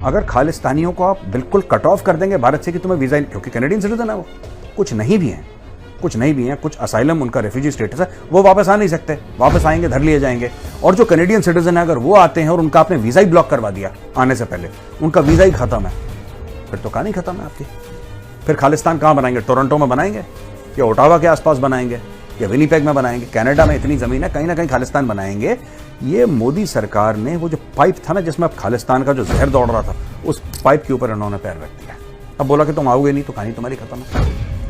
अगर खालिस्तानियों को आप बिल्कुल कट ऑफ कर देंगे भारत से कि तुम्हें वीजा, क्योंकि कैनेडियन सिटीजन है वो, कुछ नहीं भी हैं, कुछ असाइलम उनका रेफ्यूजी स्टेटस है, वो वापस आ नहीं सकते, वापस आएंगे धर लिए जाएंगे। और जो कैनेडियन सिटीजन है अगर वो आते हैं और उनका आपने वीजा ही ब्लॉक करवा दिया आने से पहले, उनका वीजा ही खत्म है, फिर तो कहानी खत्म है आपकी। फिर खालिस्तान कहां बनाएंगे? टोरंटो में बनाएंगे या ओटावा के आसपास बनाएंगे या विनीपेग में बनाएंगे? कनाडा में इतनी जमीन है, कहीं ना कहीं खालिस्तान बनाएंगे। ये मोदी सरकार ने वो जो पाइप था ना जिसमें अब खालिस्तान का जो जहर दौड़ रहा था, उस पाइप के ऊपर इन्होंने पैर रख दिया। अब बोला कि तुम आओगे नहीं तो कहानी तुम्हारी खत्म है।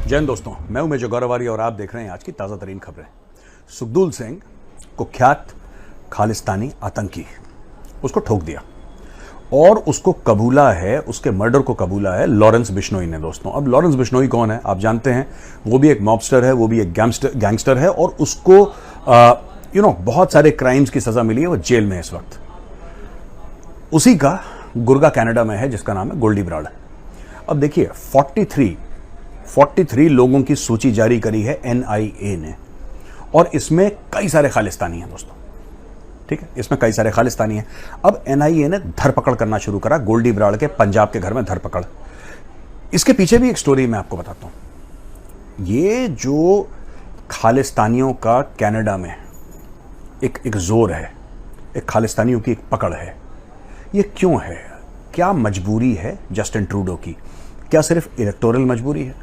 जय हिंद दोस्तों, मैं हूं मेजर गौरवारी और आप देख रहे हैं आज की ताजा तरीन खबरें। सुखदूल सिंह, कुख्यात खालिस्तानी आतंकी, उसको ठोक दिया और उसको कबूला है, उसके मर्डर को कबूला है लॉरेंस बिश्नोई ने। दोस्तों, अब लॉरेंस बिश्नोई कौन है आप जानते हैं, वो भी एक मॉबस्टर है, वो भी एक गैंगस्टर है और उसको बहुत सारे क्राइम्स की सजा मिली है, वो जेल में है इस वक्त। उसी का गुर्गा कनाडा में है जिसका नाम है गोल्डी ब्राड। अब देखिए 43 लोगों की सूची जारी करी है NIA ने और इसमें कई सारे खालिस्तानी हैं दोस्तों, ठीक है, इसमें कई सारे खालिस्तानी हैं। अब NIA ने धरपकड़ करना शुरू करा गोल्डी ब्राड के पंजाब के घर में धरपकड़। इसके पीछे भी एक स्टोरी मैं आपको बताता हूं। ये जो खालिस्तानियों का कनाडा में एक जोर है, एक खालिस्तानियों की एक पकड़ है, ये क्यों है? क्या मजबूरी है जस्टिन ट्रूडो की? क्या सिर्फ इलेक्टोरल मजबूरी है?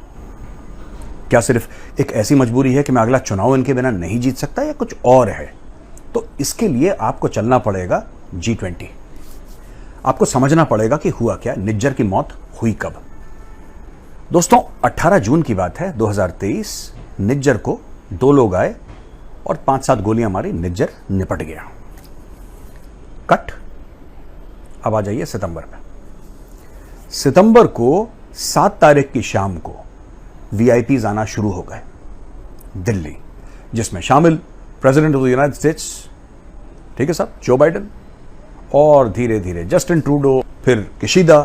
क्या सिर्फ एक ऐसी मजबूरी है कि मैं अगला चुनाव इनके बिना नहीं जीत सकता, या कुछ और है? तो इसके लिए आपको चलना पड़ेगा G20। आपको समझना पड़ेगा कि हुआ क्या, निज्जर की मौत हुई कब। दोस्तों 18 जून की बात है 2023। निज्जर को 2 लोग आए और 5-7 गोलियां मारी, निज्जर निपट गया। कट। अब आ जाइए सितंबर में। सितंबर को 7 तारीख की शाम को VIPs आना शुरू हो गए दिल्ली, जिसमें शामिल president of the United states, ठीक है साहब, जो बाइडेन, और धीरे धीरे जस्टिन ट्रूडो, फिर किशिदा,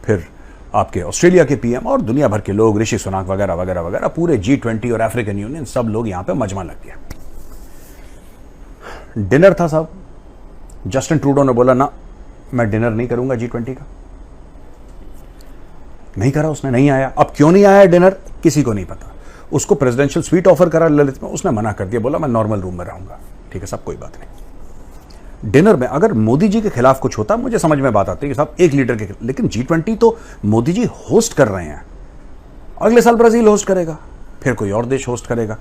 फिर आपके ऑस्ट्रेलिया के PM और दुनिया भर के लोग, ऋषि सुनाक वगैरह वगैरह वगैरह, पूरे G20 और अफ्रीकन यूनियन, सब लोग यहां पे मजमा लग गया। डिनर था साहब, जस्टिन ट्रूडो ने बोला ना मैं डिनर नहीं करूंगा G20 का, नहीं करा उसने, नहीं आया। अब क्यों नहीं आया डिनर किसी को नहीं पता। उसको प्रेसिडेंशियल स्वीट ऑफर करा ललित में, उसने मना कर दिया, बोला मैं नॉर्मल रूम में रहूंगा। ठीक है साहब, कोई बात नहीं। डिनर में अगर मोदी जी के खिलाफ कुछ होता मुझे समझ में बात आती है कि साहब 1 लीटर के, लेकिन G20 तो मोदी जी होस्ट कर रहे हैं। अगले साल ब्राजील होस्ट करेगा, फिर कोई और देश होस्ट करेगा,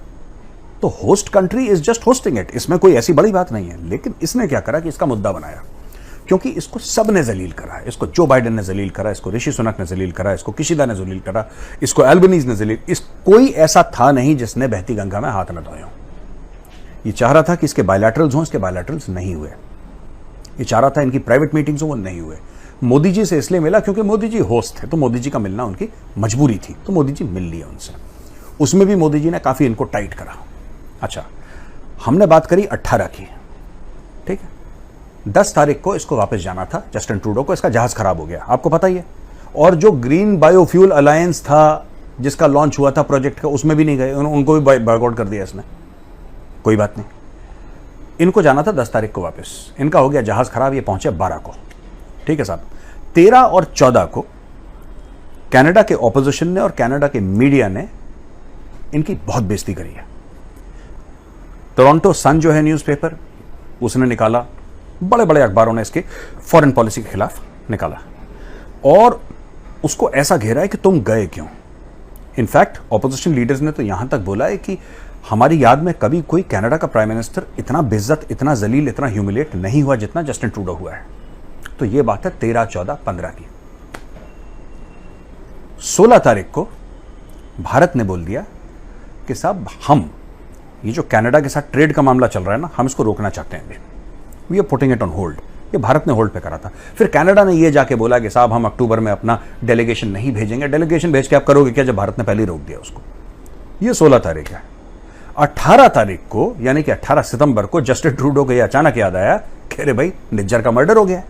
तो host country is just hosting it, इसमें कोई ऐसी बड़ी बात नहीं है। लेकिन इसने क्या करा कि इसका मुद्दा बनाया, क्योंकि इसको सब ने जलील करा है। इसको जो बाइडेन ने जलील करा, इसको ऋषि सुनक ने जलील करा, इसको किशिदा ने जलील करा, इसको एल्बनीज ने जलील, कोई ऐसा था नहीं जिसने बहती गंगा में हाथ न धोए हों। ये चाह रहा था कि इसके बायलैटरल्स हों, इसके बायलैटरल्स नहीं हुए। ये चाह रहा था इनकी प्राइवेट मीटिंग्स हो, वो नहीं हुए। मोदी जी से इसलिए मिला क्योंकि मोदी जी होस्ट थे, तो मोदी जी का मिलना उनकी मजबूरी थी, तो मोदी जी मिल लिया उनसे। उसमें भी मोदी जी ने काफी इनको टाइट करा। अच्छा, हमने बात करी 18 की, ठीक है। 10 तारीख को इसको वापस जाना था जस्टिन ट्रूडो को, इसका जहाज खराब हो गया, आपको पता ही है। और जो ग्रीन बायोफ्यूल अलायंस था जिसका लॉन्च हुआ था प्रोजेक्ट का, उसमें भी नहीं गए, उनको भी बॉयकॉट कर दिया इसने। कोई बात नहीं, इनको जाना था 10 तारीख को वापस, इनका हो गया जहाज खराब, ये पहुंचे 12 को, ठीक है साहब। 13 और 14 को कनाडा के ऑपोजिशन ने और कनाडा के मीडिया ने इनकी बहुत बेइज्जती करी है। टोरंटो सन जो है न्यूज़पेपर, उसने निकाला, बड़े बड़े अखबारों ने इसके फॉरेन पॉलिसी के खिलाफ निकाला और उसको ऐसा घेरा है कि तुम गए क्यों। इनफैक्ट ऑपोजिशन लीडर्स ने तो यहां तक बोला है कि हमारी याद में कभी कोई कनाडा का प्राइम मिनिस्टर इतना बेइज्जत, इतना जलील, इतना ह्यूमिलेट नहीं हुआ जितना जस्टिन ट्रूडो हुआ है। तो यह बात है 13, 14, 15 की। 16 तारीख को भारत ने बोल दिया कि साहब हम ये जो कनाडा के साथ ट्रेड का मामला चल रहा है ना, हम इसको रोकना चाहते हैं, we are putting it on hold. ये भारत ने होल्ड पे करा था। फिर कनाडा ने ये जाके बोला कि साहब हम अक्टूबर में अपना डेलीगेशन नहीं भेजेंगे। डेलीगेशन भेज के आप करोगे क्या जब भारत ने पहले रोक दिया उसको। ये 16 तारीख है। 18 तारीख को यानी कि 18 सितंबर को जस्टिन ट्रूडो को ये अचानक याद आया कि अरे भाई निज्जर का मर्डर हो गया।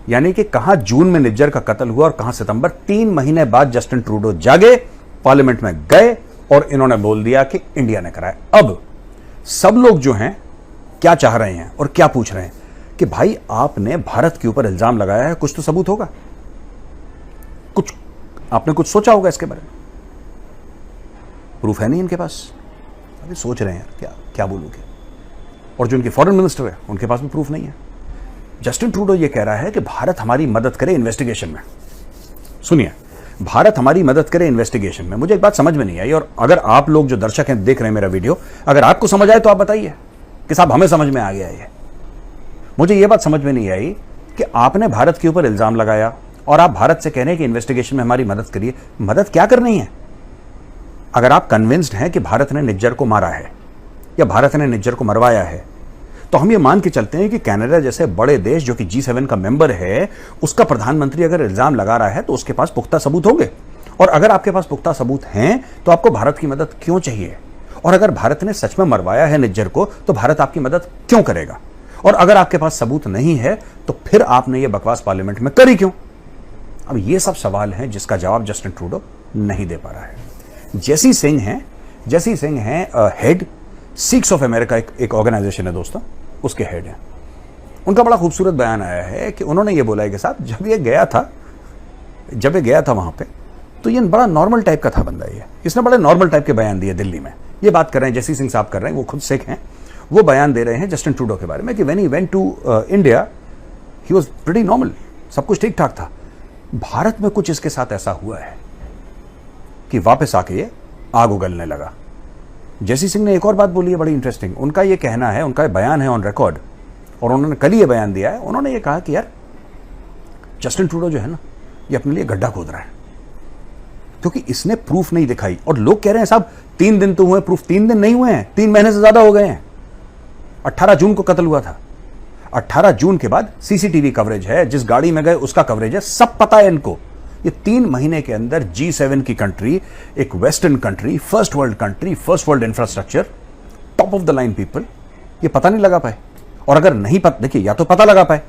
यानी कि कहां जून में निज्जर का कत्ल हुआ और कहां सितंबर। 3 महीने बाद जस्टिन ट्रूडो जागे, पार्लियामेंट में गए और इन्होंने बोल दिया कि इंडिया ने कराया। अब सब लोग जो हैं क्या चाह रहे हैं और क्या पूछ रहे हैं कि भाई आपने भारत के ऊपर इल्जाम लगाया है, कुछ तो सबूत होगा, कुछ आपने कुछ सोचा होगा इसके बारे में। प्रूफ है नहीं इनके पास, अभी सोच रहे हैं यार क्या क्या बोलूंगे। और जो इनके फॉरेन मिनिस्टर है उनके पास भी प्रूफ नहीं है। जस्टिन ट्रूडो ये कह रहा है कि भारत हमारी मदद करे इन्वेस्टिगेशन में। सुनिए, भारत हमारी मदद करे इन्वेस्टिगेशन में। मुझे एक बात समझ में नहीं आई, और अगर आप लोग जो दर्शक हैं देख रहे हैं मेरा वीडियो, अगर आपको समझ आए तो आप बताइए कि साहब हमें समझ में आ गया ये। मुझे ये बात समझ में नहीं आई कि आपने भारत के ऊपर इल्जाम लगाया और आप भारत से कह रहे हैं कि इन्वेस्टिगेशन में हमारी मदद करिए। मदद क्या करनी है? अगर आप कन्विंस्ड हैं कि भारत ने निज्जर को मारा है या भारत ने निज्जर को मरवाया है, तो हम ये मान के चलते हैं कि कनाडा जैसे बड़े देश जो कि G7 का मेंबर है, उसका प्रधानमंत्री अगर इल्जाम लगा रहा है तो उसके पास पुख्ता सबूत होंगे। और अगर आपके पास पुख्ता सबूत हैं तो आपको भारत की मदद क्यों चाहिए? और अगर भारत ने सच में मरवाया है निज्जर को तो भारत आपकी मदद क्यों करेगा? और अगर आपके पास सबूत नहीं है तो फिर आपने ये बकवास पार्लियामेंट में करी क्यों? अब ये सब सवाल हैं जिसका जवाब जस्टिन ट्रूडो नहीं दे पा रहा है। जेसी सिंह हैं हेड सिक्स ऑफ अमेरिका, एक ऑर्गेनाइजेशन है दोस्तों, उसके हेड हैं। उनका बड़ा खूबसूरत बयान आया है कि उन्होंने ये बोला है कि साहब जब ये गया था वहां पे, तो ये बड़ा नॉर्मल टाइप का था बंदा। इसने बड़े नॉर्मल टाइप के बयान दिए दिल्ली में। ये बात कर रहे हैं जेसी सिंह साहब कर रहे हैं, वो खुद सिख हैं, वो बयान दे रहे हैं जस्टिन ट्रूडो के बारे में कि when he went to India he was pretty normal, सब कुछ ठीक ठाक था। भारत में कुछ इसके साथ ऐसा हुआ है कि वापस आके ये आग उगलने लगा। जेसी सिंह ने एक और बात बोली है बड़ी इंटरेस्टिंग। उनका ये कहना है, उनका बयान है ऑन रिकॉर्ड, और उन्होंने कल ही ये बयान दिया है। उन्होंने ये कहा कि यार जस्टिन ट्रूडो जो है ना, ये अपने लिए गड्ढा खोद रहा है, क्योंकि इसने प्रूफ नहीं दिखाई। और लोग कह रहे हैं साहब 3 दिन तो हुए, प्रूफ 3 दिन नहीं हुए हैं, 3 महीने से ज्यादा हो गए हैं। 18 जून को कत्ल हुआ था। 18 जून के बाद सीसीटीवी कवरेज है, जिस गाड़ी में गए उसका कवरेज है, सब पता है इनको। ये 3 महीने के अंदर G7 की कंट्री, एक western country, first world infrastructure, top of the line people, ये पता नहीं लगा पाए। और अगर नहीं पता, देखिए या तो पता लगा पाए,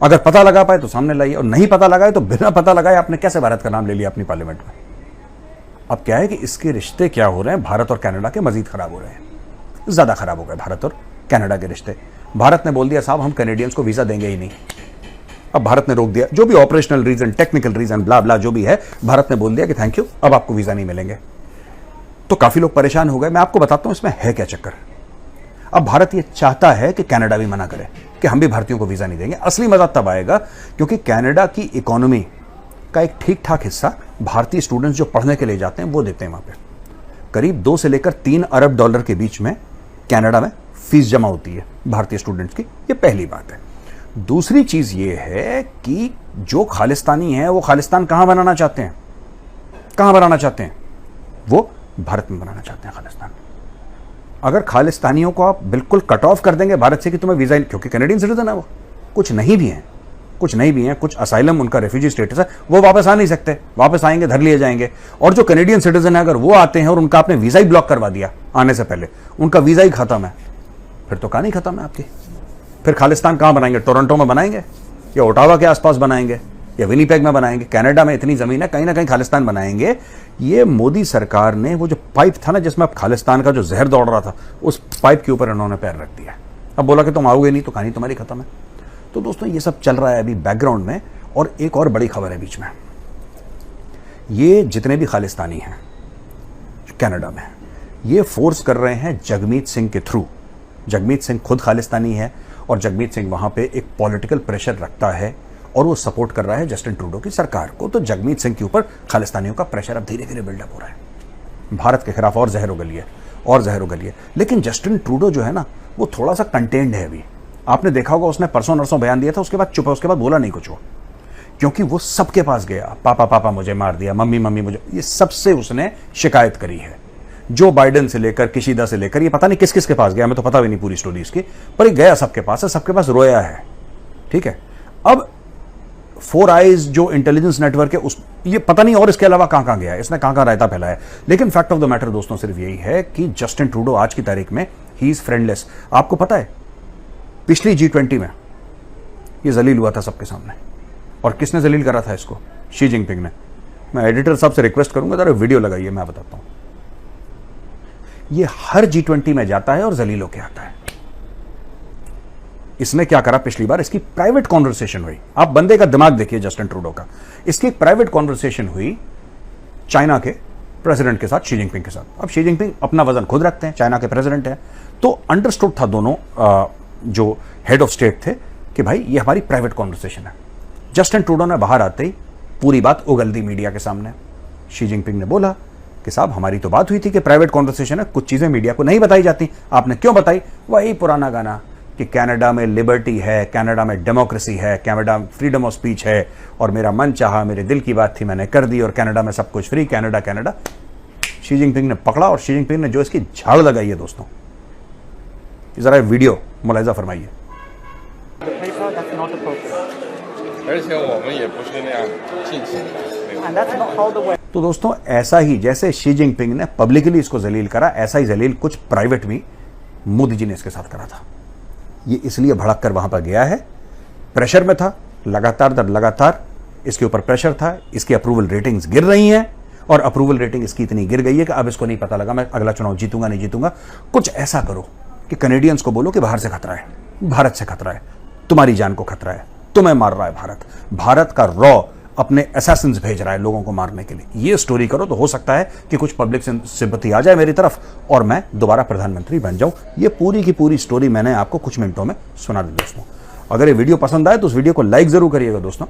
अगर पता लगा पाए तो सामने लाइए, और नहीं पता लगाए तो बिना पता लगाए आपने कैसे भारत का नाम ले लिया अपनी पार्लियामेंट में। अब क्या है कि इसके रिश्ते क्या हो रहे हैं, भारत और कनाडा के मजीद खराब हो रहे हैं, ज्यादा खराब हो गए भारत और कनाडा के रिश्ते। भारत ने बोल दिया साहब हम कैनेडियंस को वीजा देंगे ही नहीं। अब भारत ने रोक दिया, जो भी ऑपरेशनल रीजन, टेक्निकल रीजन, ब्ला ब्ला जो भी है, भारत ने बोल दिया कि थैंक यू, अब आपको वीजा नहीं मिलेंगे। तो काफी लोग परेशान हो गए। मैं आपको बताता हूं इसमें है क्या चक्कर। अब भारत ये चाहता है कि कनाडा भी मना करे कि हम भी भारतीयों को वीजा नहीं देंगे। असली मजा तब आएगा क्योंकि कनाडा की इकोनॉमी का एक ठीक ठाक हिस्सा भारतीय स्टूडेंट्स जो पढ़ने के लिए जाते हैं वो देते हैं। वहां पे करीब 2 से लेकर 3 अरब डॉलर के बीच में कनाडा में फीस जमा होती है भारतीय स्टूडेंट्स की। ये पहली बात है। दूसरी चीज ये है कि जो खालिस्तानी है वो खालिस्तान कहां बनाना चाहते हैं, कहां बनाना चाहते हैं? वो भारत में बनाना चाहते हैं खालिस्तान। अगर खालिस्तानियों को आप बिल्कुल कट ऑफ कर देंगे भारत से कि तुम्हें वीजा, क्योंकि कैनेडियन सिटीजन है वो, कुछ नहीं भी हैं, कुछ असाइलम, उनका रेफ्यूजी स्टेटस है, वो वापस आ नहीं सकते, वापस आएंगे धर लिए जाएंगे। और जो कैनेडियन सिटीजन है अगर वो आते हैं और उनका आपने वीजा ही ब्लॉक करवा दिया आने से पहले, उनका वीजा ही खत्म है, फिर तो कहानी खत्म है आपकी। फिर खालिस्तान कहां बनाएंगे? टोरंटो में बनाएंगे या ओटावा के आसपास बनाएंगे या विनीपेग में बनाएंगे? कनाडा में इतनी जमीन है, कहीं ना कहीं खालिस्तान बनाएंगे। ये मोदी सरकार ने वो जो पाइप था ना जिसमें अब खालिस्तान का जो जहर दौड़ रहा था, उस पाइप के ऊपर इन्होंने पैर रख दिया। अब बोला कि तुम आओगे नहीं तो कहानी तुम्हारी खत्म है। तो दोस्तों ये सब चल रहा है अभी बैकग्राउंड में। और एक और बड़ी खबर है बीच में, ये जितने भी खालिस्तानी हैं कनाडा में, ये फोर्स कर रहे हैं जगमीत सिंह के थ्रू। जगमीत सिंह खुद खालिस्तानी है और जगमीत सिंह वहां पे एक पॉलिटिकल प्रेशर रखता है और वो सपोर्ट कर रहा है जस्टिन ट्रूडो की सरकार को। तो जगमीत सिंह के ऊपर खालिस्तानियों का प्रेशर अब धीरे धीरे बिल्डअप हो रहा है भारत के खिलाफ, और जहर उगलिए। लेकिन जस्टिन ट्रूडो जो है ना, वो थोड़ा सा कंटेंड है अभी। आपने देखा होगा उसने परसों नरसों बयान दिया था, उसके बाद चुप है, उसके बाद बोला नहीं कुछ वो, क्योंकि वो सबके पास गया, पापा मुझे मार दिया, मम्मी मुझे, ये सबसे उसने शिकायत करी है। जो बाइडेन से लेकर किशिदा से लेकर ये पता नहीं किस किस के पास गया, हमें तो पता भी नहीं पूरी स्टोरी इसकी, पर ये गया सबके पास है, सबके पास रोया है। ठीक है, अब 4 आइज जो इंटेलिजेंस नेटवर्क है उस, ये पता नहीं और इसके अलावा कहां गया है, इसने कहां रायता फैलाया है। लेकिन फैक्ट ऑफ द मैटर दोस्तों सिर्फ यही है कि जस्टिन ट्रूडो आज की तारीख में ही इज फ्रेंडलेस। आपको पता है पिछली G20 में ये जलील हुआ था सबके सामने, और किसने जलील करा था इसको? शी जिनपिंग ने। मैं एडिटर साहब से रिक्वेस्ट करूंगा जरा वीडियो लगाइए, मैं बताता हूं। ये हर G20 में जाता है और जलील होके आता है। इसने क्या करा पिछली बार, इसकी प्राइवेट कॉन्वर्सेशन हुई। आप बंदे का दिमाग देखिए जस्टिन ट्रूडो का। इसकी एक प्राइवेट कॉन्वर्सेशन हुई चाइना के प्रेसिडेंट के साथ, शी जिनपिंग के साथ। अब शी जिनपिंग अपना वजन खुद रखते हैं, चाइना के प्रेसिडेंट हैं, तो अंडरस्टूड था दोनों जो हेड ऑफ स्टेट थे कि भाई ये हमारी प्राइवेट कॉन्वर्सेशन है। जस्टिन ट्रूडो ने बाहर आते ही पूरी बात उगल दी मीडिया के सामने। शी जिनपिंग ने बोला कि साहब हमारी तो बात हुई थी कि प्राइवेट कॉन्वर्सेशन है, कुछ चीजें मीडिया को नहीं बताई जाती, आपने क्यों बताई? वही पुराना गाना कि कनाडा में लिबर्टी है, कनाडा में डेमोक्रेसी है, कनाडा में फ्रीडम ऑफ स्पीच है, और मेरा मन चाहा, मेरे दिल की बात थी, मैंने कर दी, और कनाडा में सब कुछ free, Canada Canada. Xi Jinping ने पकड़ा, और शी जिनपिंग ने जो इसकी झाड़ लगाई है दोस्तों, जरा वीडियो मुलाहिजा फरमाइए। तो दोस्तों ऐसा ही जैसे शी जिनपिंग ने पब्लिकली इसको जलील करा, ऐसा ही जलील कुछ प्राइवेट में मोदी जी ने इसके साथ करा था। ये इसलिए भड़क कर वहां पर गया है, प्रेशर में था, लगातार दर लगातार इसके ऊपर प्रेशर था, इसकी अप्रूवल रेटिंग्स गिर रही हैं, और अप्रूवल रेटिंग इसकी इतनी गिर गई है कि अब इसको नहीं पता लगा मैं अगला चुनाव जीतूंगा नहीं जीतूंगा। कुछ ऐसा करो कि कैनेडियंस को बोलो कि बाहर से खतरा है, भारत से खतरा है, तुम्हारी जान को खतरा है, तुम्हें मार रहा है भारत, भारत का रॉ अपने असैसिन्स भेज रहा है लोगों को मारने के लिए। ये स्टोरी करो तो हो सकता है कि कुछ पब्लिक सिंपैथी आ जाए मेरी तरफ और मैं दोबारा प्रधानमंत्री बन जाऊं। ये पूरी की पूरी स्टोरी मैंने आपको कुछ मिनटों में सुना दी दोस्तों। अगर ये वीडियो पसंद आए तो उस वीडियो को लाइक जरूर करिएगा दोस्तों।